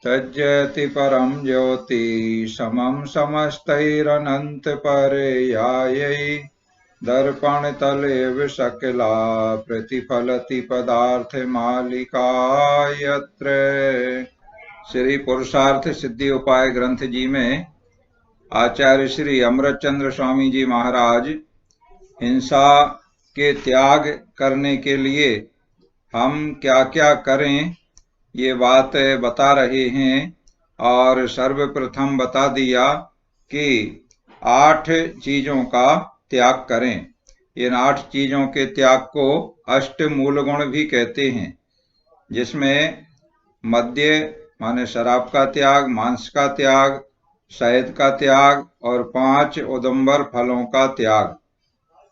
तज्जति परं ज्योति समं समस्तैरनंत पर्यायै दर्पण तलेव सकला प्रतिफलति पदार्थ मालिका यत्र। श्री पुरुषार्थ सिद्धि उपाय ग्रंथ जी में आचार्य श्री अमृतचंद्र स्वामी जी महाराज हिंसा के त्याग करने के लिए हम क्या क्या करें ये बात बता रहे हैं। और सर्वप्रथम बता दिया कि 8 चीजों का त्याग करें। इन 8 चीजों के त्याग को अष्ट मूल गुण भी कहते हैं, जिसमें मद्य माने शराब का त्याग, मांस का त्याग, शहद का त्याग और 5 उदुम्बर फलों का त्याग।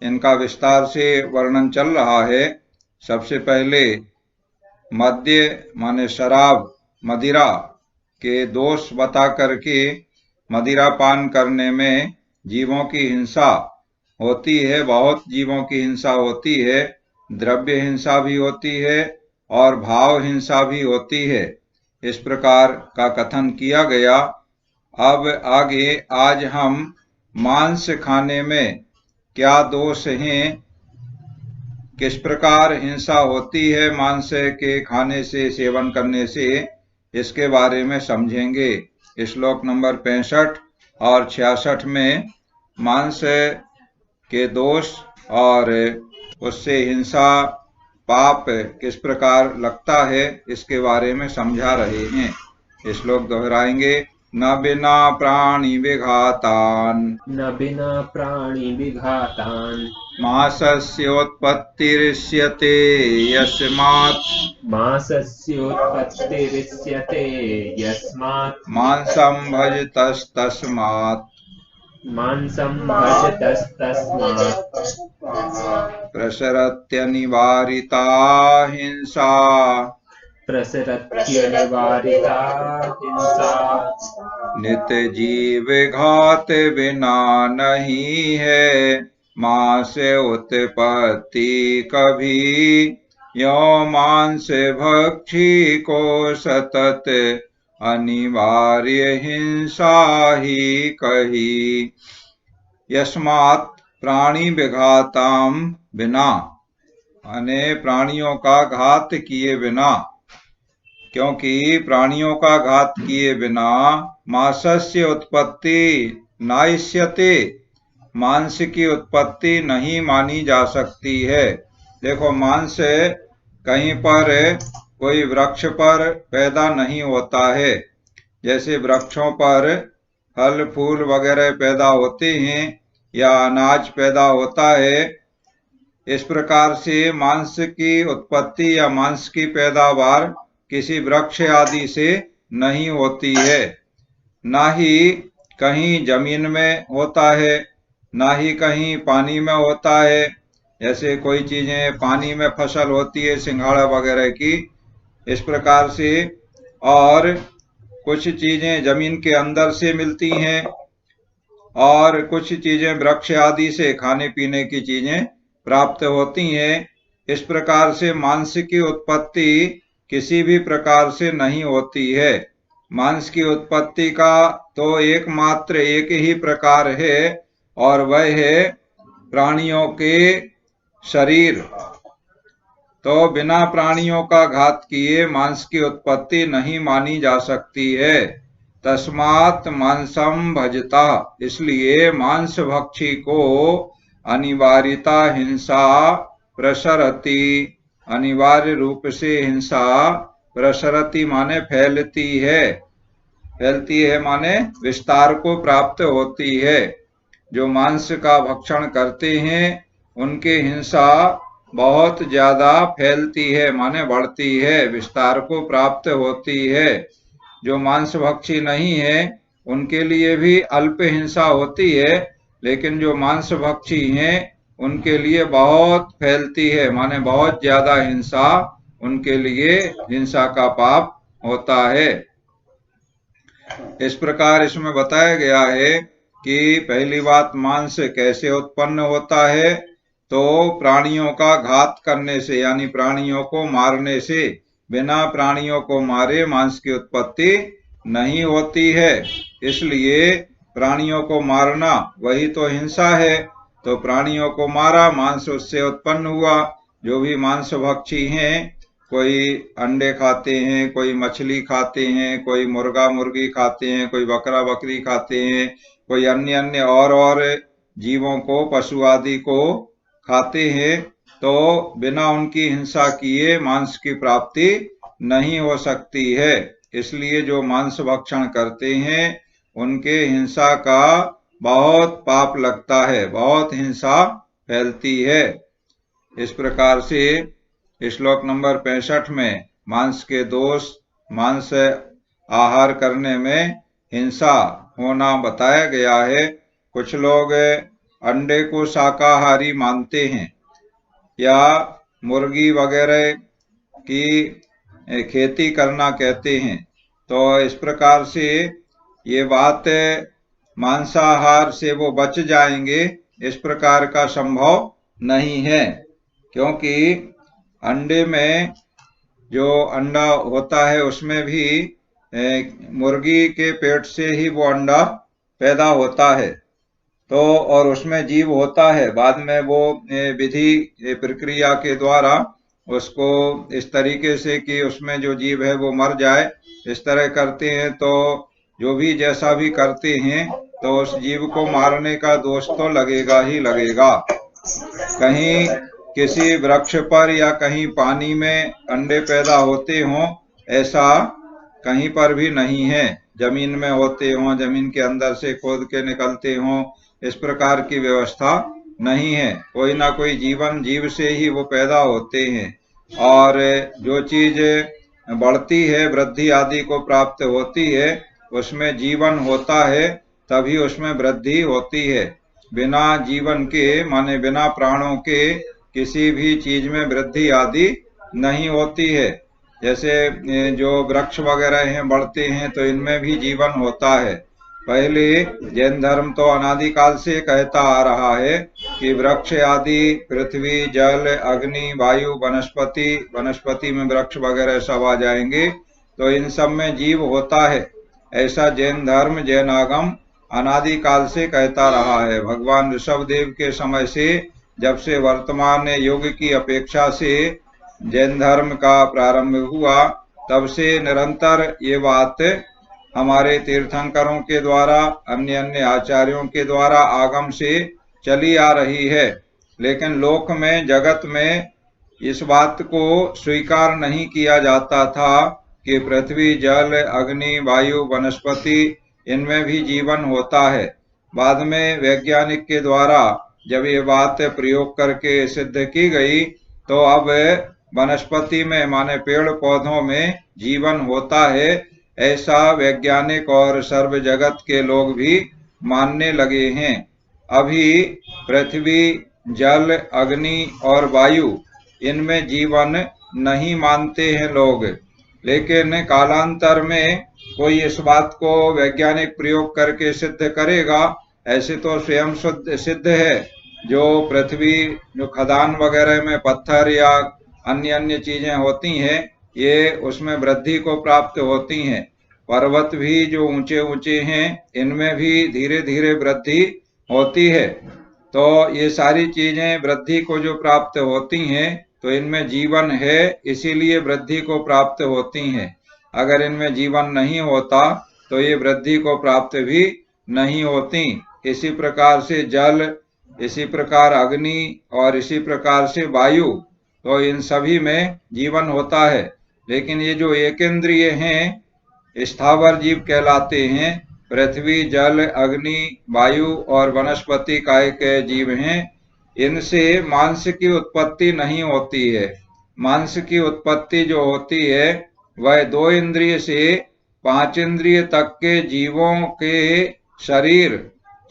इनका विस्तार से वर्णन चल रहा है। सबसे पहले मद्य माने शराब, मदिरा के दोष बता करके मदिरा पान करने में जीवों की हिंसा होती है, बहुत जीवों की हिंसा होती है। द्रव्य हिंसा भी होती है और भाव हिंसा भी होती है। इस प्रकार का कथन किया गया। अब आगे आज हम मांस खाने में क्या दोष हैं, किस प्रकार हिंसा होती है मांस के खाने से, सेवन करने से, इसके बारे में समझेंगे। श्लोक नंबर 65 और 66 में मांस के दोष और उससे हिंसा पाप किस प्रकार लगता है इसके बारे में समझा रहे हैं। श्लोक दोहराएंगे। न बिना प्राणी विघातान, न बिना प्राणी विघातान, मांसस्योत्पत्तिरिष्यते यस्मात्, मांसस्योत्पत्तिरिष्यते यस्मात्, मांसं भजतस्तस्मात्, मांसं भजतस्तस्मात्, प्रसरत्यनिवारिता हिंसा, प्रसरत्यनिवारिता हिंसा, नित जीव घात बिना नहीं है, मांस उत्पत्ति कभी, यो मांस भक्षी को सतत अनिवार्य हिंसा ही कही। यस्मात् प्राणी विघाताम, बिना माने प्राणियों का घात किए बिना, क्योंकि प्राणियों का घात किए बिना मांसस्य उत्पत्ति नाइष्यते, मांस की उत्पत्ति नहीं मानी जा सकती है। देखो, मांस कहीं पर कोई वृक्ष पर पैदा नहीं होता है। जैसे वृक्षों पर फल फूल वगैरह पैदा होते हैं या अनाज पैदा होता है, इस प्रकार से मांस की उत्पत्ति या मांस की पैदावार किसी वृक्ष आदि से नहीं होती है। ना ही कहीं जमीन में होता है, ना ही कहीं पानी में होता है। जैसे कोई चीजें पानी में फसल होती है, सिंघाड़ा वगैरह की, इस प्रकार से। और कुछ चीजें जमीन के अंदर से मिलती हैं और कुछ चीजें वृक्ष आदि से खाने पीने की चीजें प्राप्त होती हैं। इस प्रकार से मांस की उत्पत्ति किसी भी प्रकार से नहीं होती है। मांस की उत्पत्ति का तो एकमात्र एक ही प्रकार है और वह है प्राणियों के शरीर। तो बिना प्राणियों का घात किए मांस की उत्पत्ति नहीं मानी जा सकती है। तस्मात् मांसम भजता, इसलिए मांस भक्षी को अनिवार्यता हिंसा प्रसरति, अनिवार्य रूप से हिंसा प्रसरति माने फैलती है। फैलती है माने विस्तार को प्राप्त होती है। जो मांस का भक्षण करते हैं उनकी हिंसा बहुत ज्यादा फैलती है माने बढ़ती है, विस्तार को प्राप्त होती है। जो मांस भक्षी नहीं है उनके लिए भी अल्प हिंसा होती है, लेकिन जो मांस भक्षी हैं उनके लिए बहुत फैलती है माने बहुत ज्यादा हिंसा, उनके लिए हिंसा का पाप होता है। इस प्रकार इसमें बताया गया है कि पहली बात, मांस कैसे उत्पन्न होता है, तो प्राणियों का घात करने से, यानी प्राणियों को मारने से बिना प्राणियों को मारे मांस की उत्पत्ति नहीं होती है। इसलिए प्राणियों को मारना वही तो हिंसा है। तो प्राणियों को मारा, मांस उससे उत्पन्न हुआ। जो भी मांस भक्षी हैं, कोई अंडे खाते हैं, कोई मछली खाते हैं, कोई मुर्गा मुर्गी खाते हैं, कोई बकरा बकरी खाते हैं, कोई अन्य अन्य और जीवों को, पशु आदि को खाते हैं, तो बिना उनकी हिंसा किए मांस की प्राप्ति नहीं हो सकती है। इसलिए जो मांस भक्षण करते हैं उनके हिंसा का बहुत पाप लगता है, बहुत हिंसा फैलती है। इस प्रकार से श्लोक नंबर 65 में मांस के दोष, मांस आहार करने में हिंसा होना बताया गया है। कुछ लोग अंडे को शाकाहारी मानते हैं या मुर्गी वगैरह की खेती करना कहते हैं। तो इस प्रकार से ये बात मांसाहार से वो बच जाएंगे, इस प्रकार का संभव नहीं है। क्योंकि अंडे में जो अंडा होता है उसमें भी मुर्गी के पेट से ही वो अंडा पैदा होता है, तो और उसमें जीव होता है। बाद में वो विधि प्रक्रिया के द्वारा उसको इस तरीके से कि उसमें जो जीव है वो मर जाए, इस तरह करते हैं। तो जो भी जैसा भी करते हैं तो उस जीव को मारने का दोष तो लगेगा ही लगेगा। कहीं किसी वृक्ष पर या कहीं पानी में अंडे पैदा होते हों, ऐसा कहीं पर भी नहीं है। जमीन में होते हों, जमीन के अंदर से खोद के निकलते हों, इस प्रकार की व्यवस्था नहीं है। कोई ना कोई जीवन जीव से ही वो पैदा होते हैं। और जो चीज बढ़ती है, वृद्धि आदि को प्राप्त होती है, उसमें जीवन होता है, तभी उसमें वृद्धि होती है। बिना जीवन के, माने बिना प्राणों के किसी भी चीज में वृद्धि आदि नहीं होती है। जैसे जो वृक्ष वगैरह हैं बढ़ते हैं तो इनमें भी जीवन होता है। पहले जैन धर्म तो अनादिकाल से कहता आ रहा है कि वृक्ष आदि पृथ्वी, जल, अग्नि, वायु, वनस्पति, वनस्पति में वृक्ष वगैरह सब आ जाएंगे, तो इन सब में जीव होता है। ऐसा जैन धर्म, जैन आगम अनादिकाल से कहता रहा है। भगवान ऋषभदेव के समय से, जब से वर्तमान युग की अपेक्षा से जैन धर्म का प्रारंभ हुआ, तब से निरंतर ये बात हमारे तीर्थंकरों के द्वारा, अन्य अन्य आचार्यों के द्वारा आगम से चली आ रही है। लेकिन लोक में, जगत में इस बात को स्वीकार नहीं किया जाता था कि पृथ्वी, जल, अग्नि, वायु, वनस्पति, इनमें भी जीवन होता है। बाद में वैज्ञानिक के द्वारा जब ये बात प्रयोग करके सिद्ध की गई, तो अब वनस्पति में, माने पेड़ पौधों में जीवन होता है, ऐसा वैज्ञानिक और सर्व जगत के लोग भी मानने लगे हैं। अभी पृथ्वी, जल, अग्नि और वायु, इनमें जीवन नहीं मानते हैं लोग। लेकिन कालांतर में कोई इस बात को वैज्ञानिक प्रयोग करके सिद्ध करेगा। ऐसे तो स्वयं सिद्ध है, जो पृथ्वी, जो खदान वगैरह में पत्थर या अन्य अन्य चीजें होती हैं, ये उसमें वृद्धि को प्राप्त होती हैं। पर्वत भी जो ऊंचे ऊंचे हैं, इनमें भी धीरे धीरे वृद्धि होती है। तो ये सारी चीजें वृद्धि को जो प्राप्त होती हैं, तो इनमें जीवन है, इसीलिए वृद्धि को प्राप्त होती हैं। अगर इनमें जीवन नहीं होता तो ये वृद्धि को प्राप्त भी नहीं होती। इसी प्रकार से जल, इसी प्रकार अग्नि और इसी प्रकार से वायु, तो इन सभी में जीवन होता है। लेकिन ये जो एकेंद्रिय हैं, स्थावर जीव कहलाते हैं। पृथ्वी, जल, अग्नि, वायु और वनस्पति का एक जीव हैं। इनसे मांस की उत्पत्ति नहीं होती है। मांस की उत्पत्ति जो होती है वह 2 इंद्रिय से 5 इंद्रिय तक के जीवों के शरीर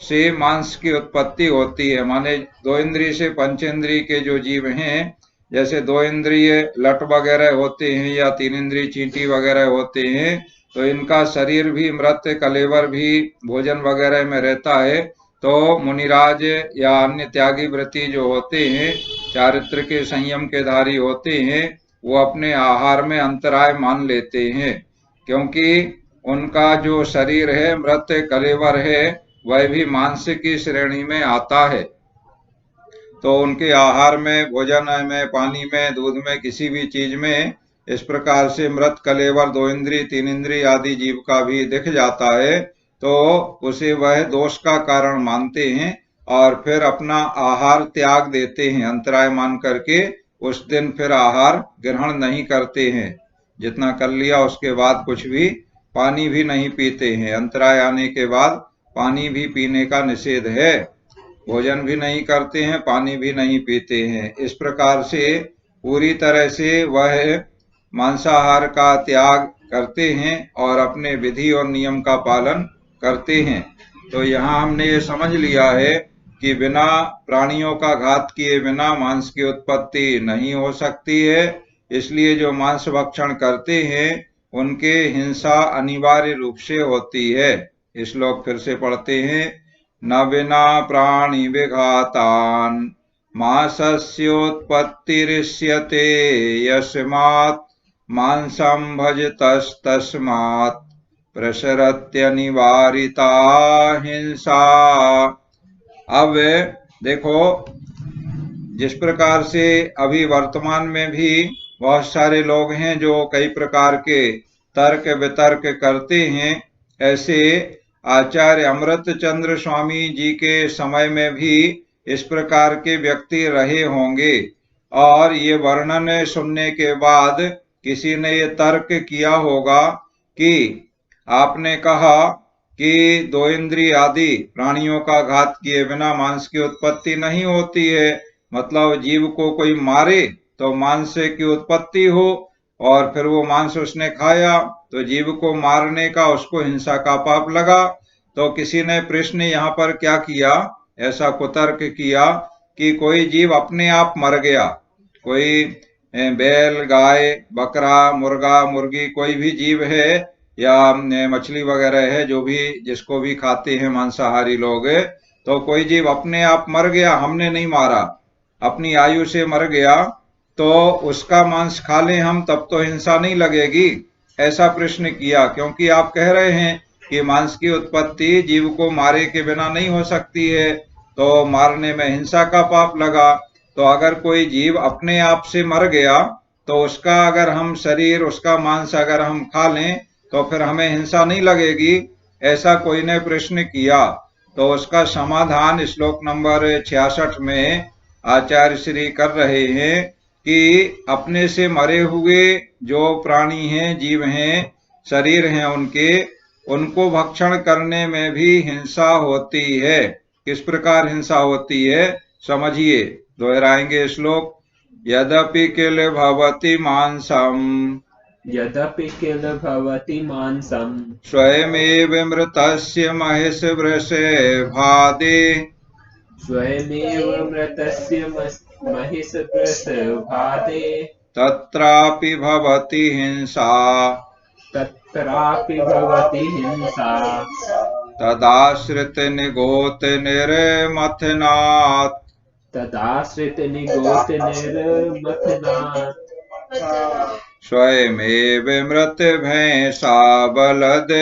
से मांस की उत्पत्ति होती है। माने 2 इंद्रिय से 5 इंद्रिय के जो जीव हैं, जैसे 2 इंद्रिय लट वगैरह होते हैं या 3 इंद्रिय चींटी वगैरह होते हैं, तो इनका शरीर भी मृत, कलेवर भी भोजन वगैरह में रहता है। तो मुनिराज या अन्य त्यागी व्रती जो होते हैं, चारित्र के संयम के धारी होते हैं, वो अपने आहार में अंतराय मान लेते हैं, क्योंकि उनका जो शरीर है मृत कलेवर है वह भी मांस की श्रेणी में आता है। तो उनके आहार में, भोजन में, पानी में, दूध में, किसी भी चीज में इस प्रकार से मृत कलेवर, 2 इंद्रिय 3 इंद्रिय आदि जीव का भी दिख जाता है तो उसे वह दोष का कारण मानते हैं और फिर अपना आहार त्याग देते हैं। अंतराय मान करके उस दिन फिर आहार ग्रहण नहीं करते हैं। जितना कर लिया उसके बाद कुछ भी, पानी भी नहीं पीते हैं। अंतराय आने के बाद पानी भी पीने का निषेध है। भोजन भी नहीं करते हैं, पानी भी नहीं पीते हैं। इस प्रकार से पूरी तरह से वह मांसाहार का त्याग करते हैं और अपने विधि और नियम का पालन करते हैं। तो यहाँ हमने ये समझ लिया है कि बिना प्राणियों का घात किए बिना मांस की उत्पत्ति नहीं हो सकती है। इसलिए जो मांस भक्षण करते हैं उनके हिंसा अनिवार्य रूप से होती है। श्लोक फिर से पढ़ते हैं। न बिना प्राणि विघातान् मांसस्योत्पत्तिरिष्यते यस्मात् मांसं भजतस्तस्मात् प्रसरत्यनिवारिता हिंसा। अब देखो, जिस प्रकार से अभी वर्तमान में भी बहुत सारे लोग हैं जो कई प्रकार के तर्क वितर्क करते हैं, ऐसे आचार्य अमृत चंद्र स्वामी जी के समय में भी इस प्रकार के व्यक्ति रहे होंगे और ये वर्णन सुनने के बाद किसी ने ये तर्क किया होगा कि आपने कहा कि 2 इंद्रिय आदि प्राणियों का घात किए बिना मांस की उत्पत्ति नहीं होती है, मतलब जीव को कोई मारे तो मांस की उत्पत्ति हो और फिर वो मांस उसने खाया तो जीव को मारने का, उसको हिंसा का पाप लगा। तो किसी ने प्रश्न यहाँ पर क्या किया, ऐसा कुतर्क किया कि कोई जीव अपने आप मर गया, कोई बैल, गाय, बकरा, मुर्गा, मुर्गी, कोई भी जीव है या मछली वगैरह है, जो भी जिसको भी खाते हैं मांसाहारी लोग, तो कोई जीव अपने आप मर गया, हमने नहीं मारा, अपनी आयु से मर गया, तो उसका मांस खा लें हम तब तो हिंसा नहीं लगेगी? ऐसा प्रश्न किया, क्योंकि आप कह रहे हैं कि मांस की उत्पत्ति जीव को मारे के बिना नहीं हो सकती है, तो मारने में हिंसा का पाप लगा। तो अगर कोई जीव अपने आप से मर गया तो उसका अगर हम शरीर, उसका मांस अगर हम खा लें तो फिर हमें हिंसा नहीं लगेगी? ऐसा कोई ने प्रश्न किया। तो उसका समाधान श्लोक नंबर 66 में आचार्य श्री कर रहे हैं कि अपने से मरे हुए जो प्राणी हैं, जीव हैं, शरीर हैं उनको भक्षण करने में भी हिंसा होती है। किस प्रकार हिंसा होती है समझिए, दोहराएंगे श्लोक। यद्यपि किल भवति मांसम, यद्यपि किल भवति मांसं स्वयमेव मृतस्य महिषवृषे भादे, स्वयमेव मृतस्य महिषवृषभादे तत्रापि भवति हिंसा, तत्रापि भवति हिंसा, तदाश्रित निगोत निर्मथनात्, तदाश्रित निगोत निर्मथनात्, स्वयमेव मृत भैंसा बलद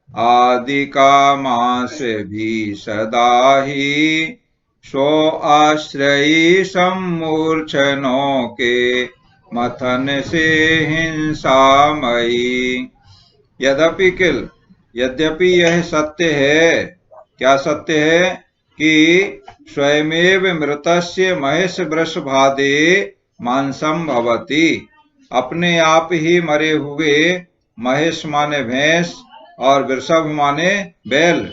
आदि का मांस भी सदा ही, स्व आश्रयी सम्मूर्छनों के मथन से हिंसामयी। यद्यपि किल, यद्यपि यह सत्य है, क्या सत्य है, कि स्वयमेव मृतस्य महिषवृषभादे मांसम भवति, अपने आप ही मरे हुए महिष माने भैंस और वृषभ माने बैल,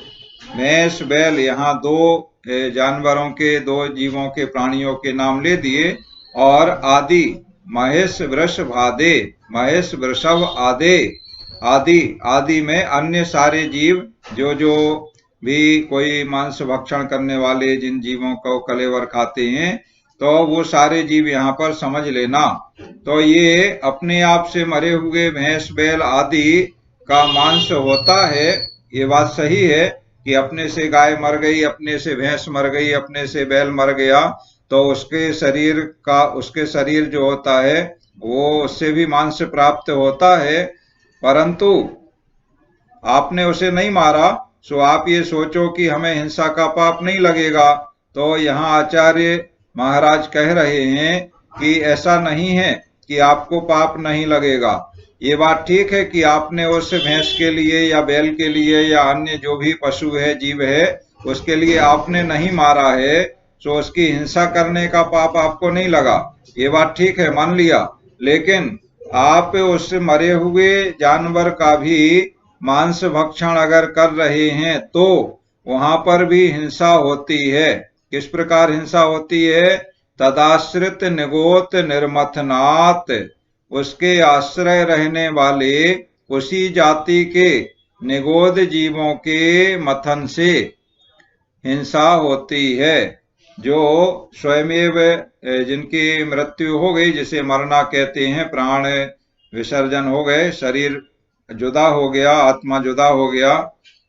भैंस बैल, यहाँ 2 जानवरों के, 2 जीवों के, प्राणियों के नाम ले दिए, और आदि महिष वृषभादे, महिष वृषभ आदे, आदि, आदि में अन्य सारे जीव जो जो भी कोई मांस भक्षण करने वाले जिन जीवों को कलेवर खाते हैं, तो वो सारे जीव यहाँ पर समझ लेना। तो ये अपने आप से मरे हुए भैंस बैल आदि का मांस होता है, ये बात सही है कि अपने से गाय मर गई, अपने से भैंस मर गई, अपने से बैल मर गया, तो उसके शरीर जो होता है वो उससे भी मांस प्राप्त होता है, परंतु आपने उसे नहीं मारा, सो आप ये सोचो कि हमें हिंसा का पाप नहीं लगेगा। तो यहाँ आचार्य महाराज कह रहे हैं कि ऐसा नहीं है कि आपको पाप नहीं लगेगा। ये बात ठीक है कि आपने उस भैंस के लिए या बैल के लिए या अन्य जो भी पशु है, जीव है, उसके लिए आपने नहीं मारा है, सो उसकी हिंसा करने का पाप आपको नहीं लगा। ये बात ठीक है, मान लिया। लेकिन आप उस मरे हुए जानवर का भी मांस भक्षण अगर कर रहे हैं तो वहां पर भी हिंसा होती है। किस प्रकार हिंसा होती है? तदाश्रित निगोत निर्मथनात्, उसके आश्रय रहने वाले उसी जाति के निगोद जीवों के मथन से हिंसा होती है। जो स्वयमेव जिनकी मृत्यु हो गई, जिसे मरना कहते हैं, प्राण विसर्जन हो गए, शरीर जुदा हो गया, आत्मा जुदा हो गया,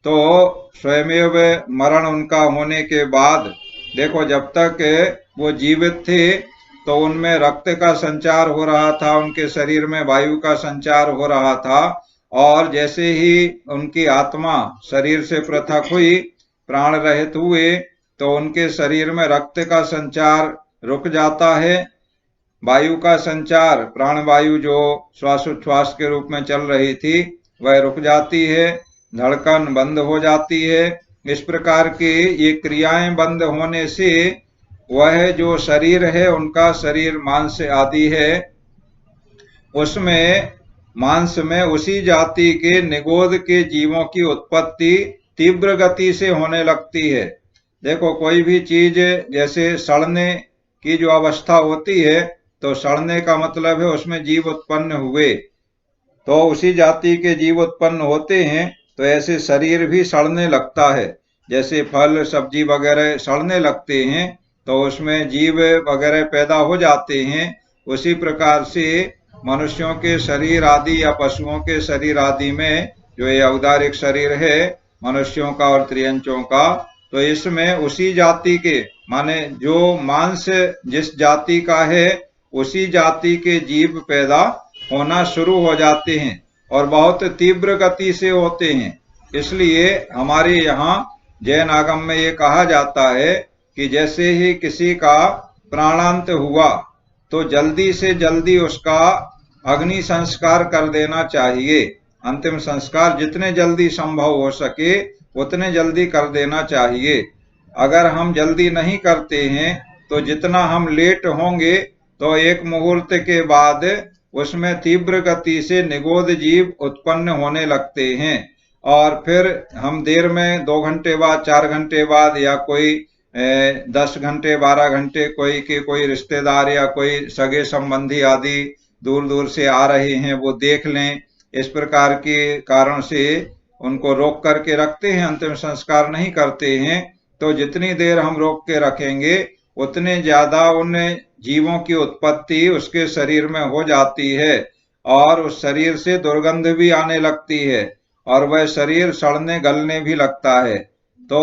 तो स्वयमेव मरण उनका होने के बाद देखो, जब तक वो जीवित थे तो उनमें रक्त का संचार हो रहा था, उनके शरीर में वायु का संचार हो रहा था, और जैसे ही उनकी आत्मा शरीर से पृथक हुई, प्राण रहित हुए, तो उनके शरीर में रक्त का संचार रुक जाता है, वायु का संचार, प्राण वायु जो श्वासोच्छ्वास के रूप में चल रही थी वह रुक जाती है, धड़कन बंद हो जाती है। इस प्रकार की ये क्रियाएं बंद होने से वह जो शरीर है, उनका शरीर मांस आदि है, उसमें मांस में उसी जाति के निगोद के जीवों की उत्पत्ति तीव्र गति से होने लगती है। देखो, कोई भी चीज जैसे सड़ने की जो अवस्था होती है, तो सड़ने का मतलब है उसमें जीव उत्पन्न हुए, तो उसी जाति के जीव उत्पन्न होते हैं। तो ऐसे शरीर भी सड़ने लगता है, जैसे फल सब्जी वगैरह सड़ने लगते हैं तो उसमें जीव वगैरह पैदा हो जाते हैं। उसी प्रकार से मनुष्यों के शरीर आदि या पशुओं के शरीर आदि में जो ये औदारिक शरीर है मनुष्यों का और त्रियंचों का, तो इसमें उसी जाति के, माने जो मांस जिस जाति का है उसी जाति के जीव पैदा होना शुरू हो जाते हैं और बहुत तीव्र गति से होते हैं। इसलिए हमारे यहाँ जैन आगम में ये कहा जाता है कि जैसे ही किसी का प्राणांत हुआ तो जल्दी से जल्दी उसका अग्नि संस्कार कर देना चाहिए। अंतिम संस्कार जितने जल्दी संभव हो सके उतने जल्दी कर देना चाहिए। अगर हम जल्दी नहीं करते हैं तो जितना हम लेट होंगे तो एक मुहूर्त के बाद उसमें तीव्र गति से निगोद जीव उत्पन्न होने लगते हैं, और फिर हम देर में 2 घंटे बाद, 4 घंटे बाद, या कोई 10 घंटे 12 घंटे कोई रिश्तेदार या कोई सगे संबंधी आदि दूर दूर से आ रहे हैं, वो देख लें, इस प्रकार के कारण से उनको रोक करके रखते हैं, अंतिम संस्कार नहीं करते हैं। तो जितनी देर हम रोक के रखेंगे उतने ज्यादा उन जीवों की उत्पत्ति उसके शरीर में हो जाती है और उस शरीर से दुर्गंध भी आने लगती है और वह शरीर सड़ने गलने भी लगता है। तो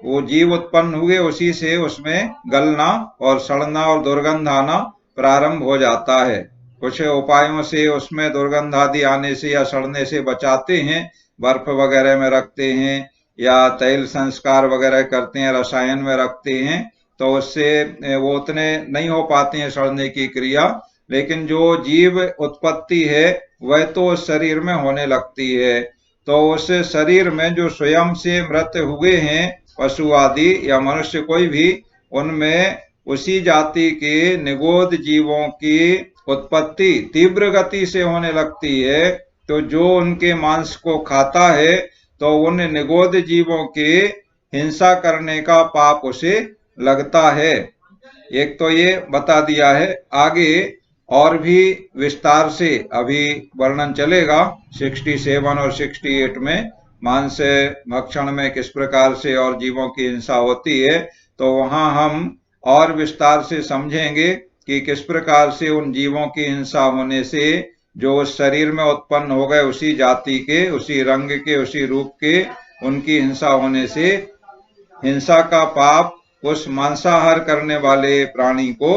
वो जीव उत्पन्न हुए उसी से उसमें गलना और सड़ना और दुर्गंध आना प्रारंभ हो जाता है। कुछ उपायों से उसमें दुर्गंध आदि आने से या सड़ने से बचाते हैं, बर्फ वगैरह में रखते हैं या तेल संस्कार वगैरह करते हैं, रसायन में रखते हैं, तो उससे वो उतने नहीं हो पाती हैं सड़ने की क्रिया। लेकिन जो जीव उत्पत्ति है वह तो उस शरीर में होने लगती है। तो उस शरीर में जो स्वयं से मृत हुए हैं पशु आदि या मनुष्य कोई भी, उनमें उसी जाति के निगोद जीवों की उत्पत्ति तीव्र गति से होने लगती है। तो जो उनके मांस को खाता है तो उन निगोद जीवों के हिंसा करने का पाप उसे लगता है। एक तो ये बता दिया है। आगे और भी विस्तार से अभी वर्णन चलेगा 67 और 68 में, मांस भक्षण में किस प्रकार से और जीवों की हिंसा होती है। तो वहां हम और विस्तार से समझेंगे कि किस प्रकार से उन जीवों की हिंसा होने से जो उस शरीर में उत्पन्न हो गए उसी जाति के, उसी रंग के, उसी रूप के, उनकी हिंसा होने से हिंसा का पाप उस मांसाहार करने वाले प्राणी को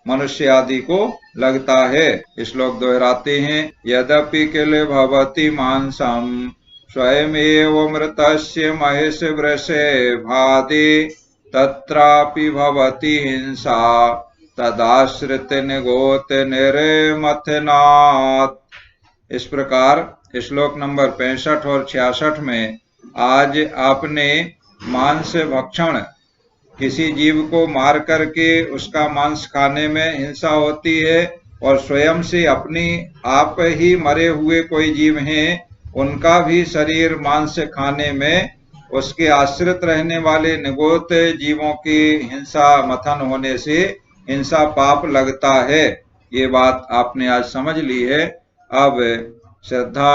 मनुष्य आदि को लगता है। श्लोक दोहराते हैं। यद्यपि किल भवति मांसम स्वयमेव मृतस्य महेश वृषे भादे तत्रापि भवति हिंसा तदाश्रित निगोत निर्मथनात्। इस प्रकार श्लोक नंबर 65 और 66 में आज आपने मांस भक्षण, किसी जीव को मार करके उसका मांस खाने में हिंसा होती है, और स्वयं से अपनी आप ही मरे हुए कोई जीव हैं उनका भी शरीर मांस खाने में उसके आश्रित रहने वाले निगोत जीवों की हिंसा मथन होने से हिंसा पाप लगता है। ये बात आपने आज समझ ली है। अब श्रद्धा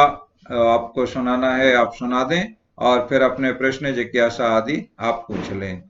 आपको सुनाना है, आप सुना दें, और फिर अपने प्रश्न जिज्ञासा आदि आप पूछ लें।